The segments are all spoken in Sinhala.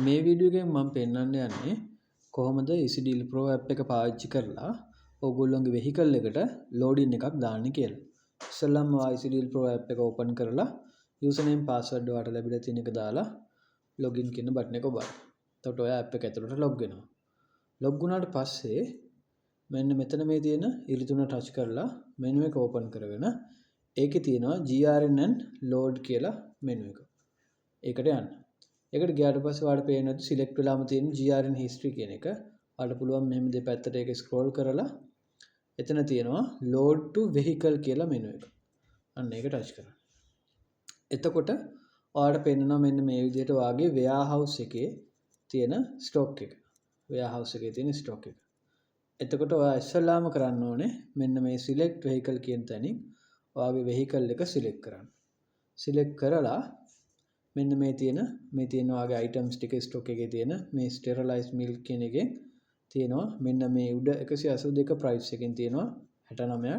මේ වීඩියෝ එකෙන් මම පෙන්වන්න යන්නේ කොහොමද EasyDeal Pro app එක පාවිච්චි කරලා ඔයගොල්ලෝගේ vehicle එකට loading එකක් දාන්නේ කියලා. ඉස්සෙල්ලාම EasyDeal Pro app එක open කරලා username password ඔයාලට ලැබිලා තියෙන එක දාලා login කියන බටන් එක ඔබන්න. එතකොට ඔය app එක ඇතුළට log වෙනවා. log වුණාට පස්සේ මෙන්න මෙතන මේ තියෙන ඉරි තුන touch කරලා menu එක open කරගෙන ඒකේ තියෙනවා GRN and load කියලා menu එක. ඒකට යන්න. ඒකට ගියාට පස්සේ ඔයාලට පේනවා select වෙලාම තියෙන GRN history කියන එක. ඔයාලට පුළුවන් මෙහෙම දෙපැත්තට ඒක scroll කරලා එතන තියෙනවා load to vehicle කියලා menu එක. අන්න ඒක touch කරන්න. එතකොට ඔයාලට පේනවා මෙන්න මේ විදිහට ඔයාගේ warehouse එකේ තියෙන stock එක. warehouse එකේ තියෙන stock එක. එතකොට ඔයා ඉස්සෙල්ලාම කරන්න ඕනේ මෙන්න මේ select vehicle කියන තැනින් ඔයාගේ vehicle එක select කරන්න. select කරලා මෙන්න මේ තියෙන ඔයාගේ items ටික stock එකේ තියෙන මේ sterilized milk කියන එකෙන් තියෙනවා මෙන්න මේ උඩ 182 price එකකින් තියෙනවා 69ක්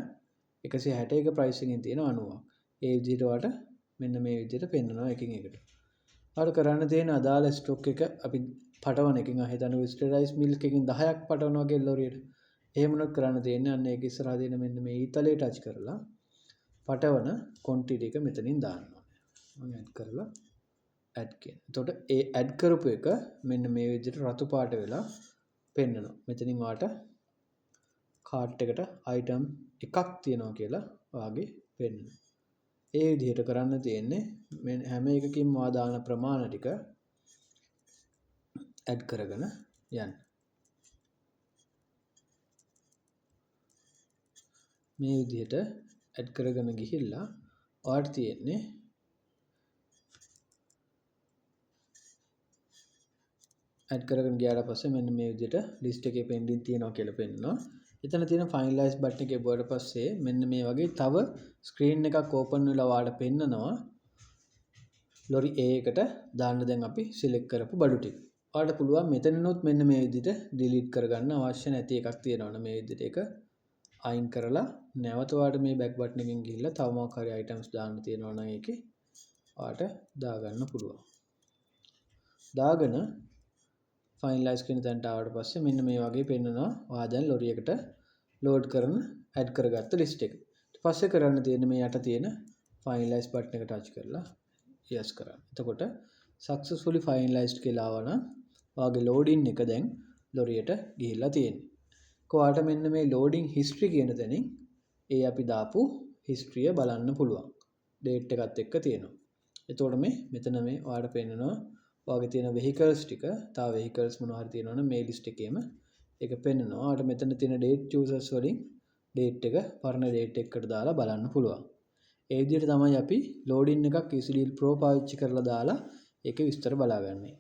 161 price එකකින් තියෙනවා 90ක්. ඒ විදිහට ඔයාලට මෙන්න මේ විදිහට පෙන්නනවා එකින් එකට. ඔයාලට කරන්න තියෙන අදාළ stock එක අපි පටවන එකකින් හිතන්න sterilized milk එකකින් 10ක් පටවනවා කියලා ලොරියට. එහෙම උනොත් කරන්න තියෙන්නේ අන්න ඒක ඉස්සරහා තියෙන මෙන්න මේ ඊතලේ touch කරලා පටවන quantity එක මෙතනින් දාන්න ඕනේ. මම add කරලා add කියන. එතකොට ඒ add කරපු එක මෙන්න මේ විදිහට රතු පාට වෙලා පෙන්නනවා. මෙතනින් ඔයාලට cart එකට item එකක් තියෙනවා කියලා ඔයාගේ පෙන්නනවා. ඒ විදිහට කරන්න තියෙන්නේ හැම එකකින්ම ඔයා දාන ප්‍රමාණ ටික add කරගෙන යන්න. මේ විදිහට add කරගෙන ගිහිල්ලා ඔයාලට තියෙන්නේ add කරගෙන ගියාට පස්සේ මෙන්න මේ විදිහට list එකේ pending තියෙනවා කියලා පෙන්නනවා. එතන තියෙන finalize button එකේ බොවට පස්සේ මෙන්න මේ වගේ තව screen එකක් open වෙලා ඔයාලට පෙන්නනවා lorry A එකට දාන්න දැන් අපි select කරපු බඩු ටික. ඔයාලට පුළුවන් මෙතනිනුත් මෙන්න මේ විදිහට delete කරගන්න අවශ්‍ය නැති එකක් තියෙනවනේ මේ විදිහට ඒක අයින් කරලා නැවත ඔයාලට මේ back button එකෙන් ගිහිල්ලා තව මොකක් හරි items දාන්න තියෙනවා නම් ඒකේ ඔයාලට දාගන්න පුළුවන්. දාගෙන finalize කියන තැනට ආවට පස්සේ මෙන්න මේ වගේ පෙන්නනවා ඔයා දැන් lorry එකට load කරන add කරගත්ත list එක. ඊට පස්සේ කරන්න තියෙන්නේ මේ යට තියෙන finalize button එක touch කරලා yes කරන්න. එතකොට successfully finalized කියලා ආවනම් ඔයාගේ loading එක දැන් lorry එකට ගිහිල්ලා තියෙන්නේ. ඔයාලට මෙන්න මේ loading history කියන තැනින් ඒ අපි දාපු history බලන්න පුළුවන්. date එකත් එක්ක තියෙනවා. එතකොට මෙතන මේ ඔයාලට පෙන්නනවා ඔයාගේ තියෙන vehicles ටික තව vehicles මොනවා හරි තියෙනවනම් මේ list එකේම ඒක පෙන්නනවා. ඔයාලට මෙතන තියෙන date choosers වලින් date එක පරණ date එකකට දාලා බලන්න පුළුවන්. ඒ විදිහට තමයි අපි loading එකක් EasyDeal Pro පාවිච්චි කරලා දාලා ඒකේ විස්තර බලාගන්නේ.